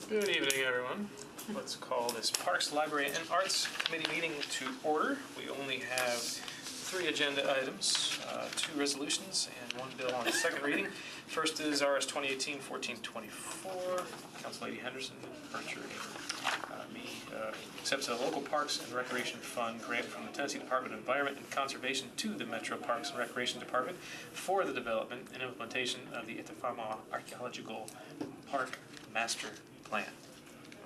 Good evening, everyone. Let's call this Parks, Library, and Arts Committee meeting to order. We only have 3 agenda items, 2 resolutions, and 1 bill on the second reading. First is RS 2018-1424. Council Lady Henderson, Bercher, accepts a local Parks and Recreation Fund grant from the Tennessee Department of Environment and Conservation to the Metro Parks and Recreation Department for the development and implementation of the Itafama Archaeological Park Master Plan.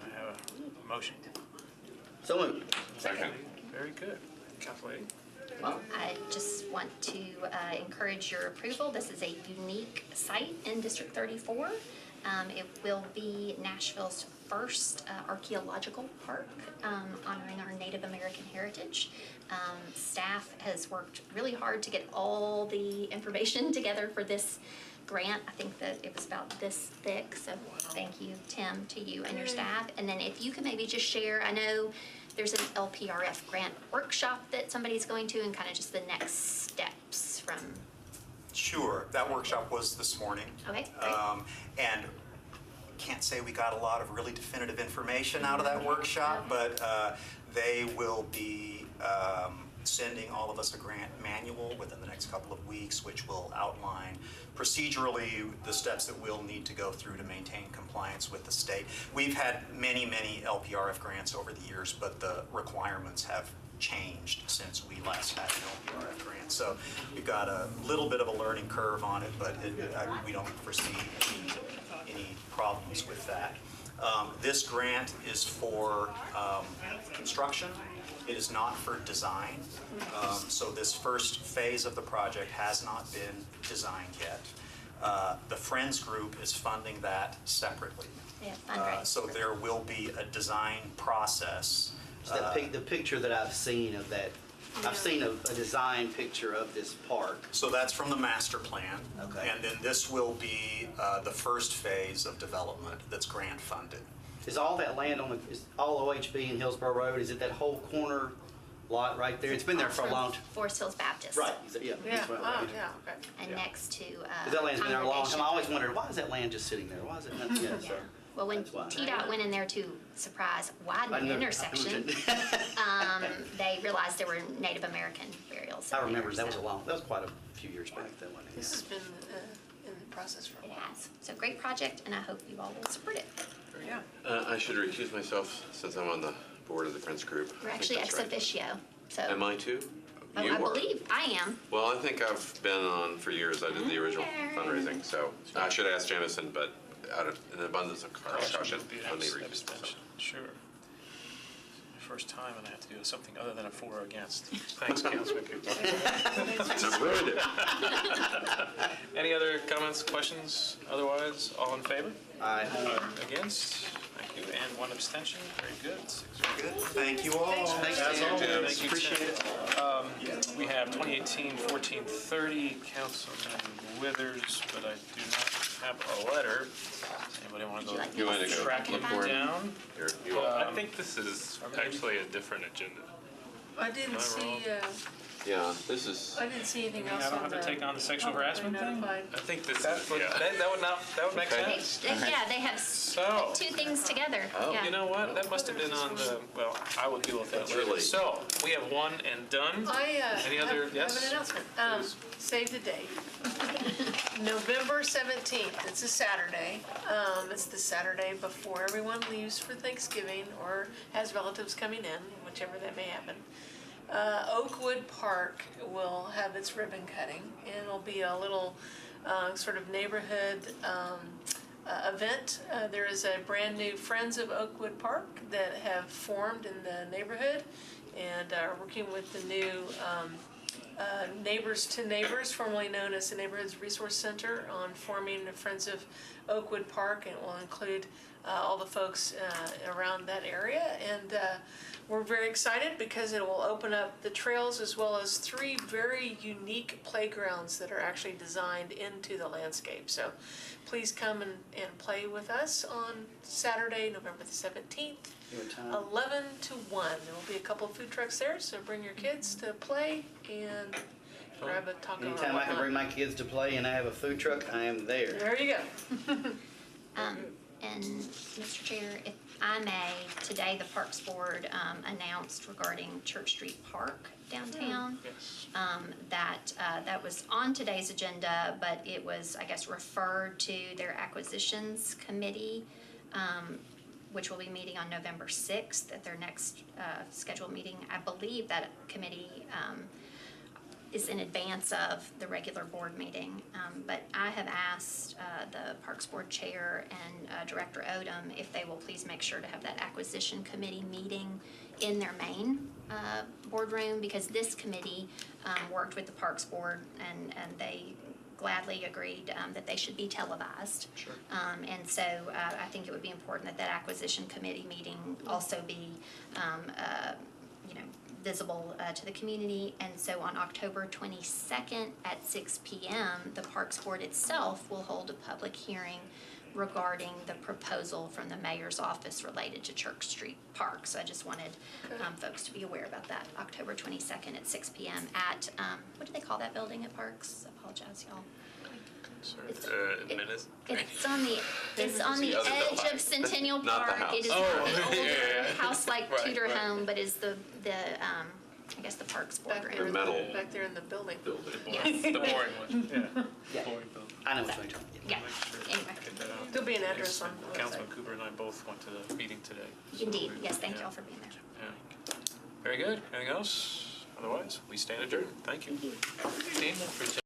I have a motion. So moved. Second. Very good. Council Lady. Well, I just want to encourage your approval. This is a unique site in District 34. It will be Nashville's first archaeological park, honoring our Native American heritage. Staff has worked really hard to get all the information together for this grant. I think that it was about this thick, so thank you, Tim, to you and your staff. And then if you can maybe just share, I know there's an LPRF grant workshop that somebody's going to, and kind of just the next steps from. Sure, that workshop was this morning. Okay, great. And can't say we got a lot of really definitive information out of that workshop, but they will be sending all of us a grant manual within the next couple of weeks, which will outline procedurally the steps that we'll need to go through to maintain compliance with the state. We've had many LPRF grants over the years, but the requirements have changed since we last had an LPRF grant. So we've got a little bit of a learning curve on it, but we don't foresee any problems with that. This grant is for construction. It is not for design. So this first phase of the project has not been designed yet. The Friends Group is funding that separately. Yeah, so there will be a design process. So the picture that I've seen of that, I've seen a design picture of this park. So that's from the master plan. Okay. And then this will be the first phase of development that's grant funded. Is all that land on is all OHB and Hillsborough Road? Is it that whole corner lot right there? It's been there for a long time. Forest Hills Baptist. Right. Yeah. Yeah. Right. Oh, yeah. Okay. And next to That land's been there a long time. I always Congregation. wondered, why is that land just sitting there? Why is it not? Yeah. So. Well, when That's why. TDOT went in there to widen the intersection, they realized there were Native American burials. I remember there, that was quite a few years back. That one. This has been in the process for a It while. has. So great project, and I hope you all will support it. Yeah. I should recuse myself since I'm on the board of the Friends Group. We're I think actually that's ex right. officio. So Am I too? Oh, You I are. believe I am. Well, I think I've been on for years. I did the original Okay. fundraising, so I should ask Jamison, but out of an abundance of caution, Would be an let me recuse abstention. myself. Sure. First time, and I have to do something other than a for or against. Thanks, Councilman Cooper. I've ruined it. Any other comments, questions? Otherwise, all in favor? Aye. Against? Thank you. And 1 abstention. Very good. Good. Thank you all. Thanks, As Tim. always, thank you, Appreciate Tim. it. We have 2018-1430, Councilman Withers, but I do not have a letter. Anybody want to go You want to go track look it for it? down? Here, you Well, are. I think this is actually a different agenda. I didn't see. Yeah, this is. I didn't see anything I else don't on have the. to take on the sexual harassment thing? notified. I think this That is, would, yeah. that would make They, sense. yeah, they have So- 2 things together. Oh. Yeah. You know what? That must have been on the, well, I will deal with that That's later. really- So, we have 1 and done. Any other- have yes? an announcement. Please. Save the date. November 17th. It's a Saturday. It's the Saturday before everyone leaves for Thanksgiving or has relatives coming in, whichever that may happen. Oakwood Park will have its ribbon cutting, and it'll be a little sort of neighborhood event. There is a brand new Friends of Oakwood Park that have formed in the neighborhood and are working with the new Neighbors to Neighbors, formerly known as the Neighborhoods Resource Center, on forming the Friends of Oakwood Park, and it will include all the folks around that area. And we're very excited because it will open up the trails as well as 3 very unique playgrounds that are actually designed into the landscape. So please come and play with us on Saturday, November the 17th. What time? 11 to 1. There will be a couple of food trucks there, so bring your kids to play and grab a taco. or Anytime I can whatnot. bring my kids to play and I have a food truck, I am there. There you go. And And Mr. Chair, if I may, today the Parks Board announced regarding Church Street Park downtown. Yes. That was on today's agenda, but it was, I guess, referred to their acquisitions committee, which will be meeting on November 6th at their next scheduled meeting. I believe that committee is in advance of the regular board meeting. But I have asked the Parks Board Chair and Director Odom if they will please make sure to have that acquisition committee meeting in their main boardroom, because this committee worked with the Parks Board and they gladly agreed that they should be televised. Sure. And so I think it would be important that that acquisition committee meeting also be, visible to the community. And so on October 22nd at 6 p.m., the Parks Board itself will hold a public hearing regarding the proposal from the mayor's office related to Church Street Park. So I just wanted folks to be aware about that, October 22nd at 6 p.m. at, what do they call that building at Parks? I apologize, y'all. It's on the other edge building. of Centennial Not the Park. house. It is Oh, not the older yeah. house-like Right, Tudor right. home, but is the I guess the Parks Back there, boardroom. in metal back there in the building. Yes. The boring one, yeah. Yeah. Boring building. I know which one you're talking about. Yeah, Make sure to anyway. get that out. There'll be an address on the Councilman website. Cooper and I both went to the meeting today. Indeed, yes, thank Yeah. y'all for being there. Yeah. Very good. Anything else? Otherwise, we stand adjourned. Thank you. Thank you. Dean, for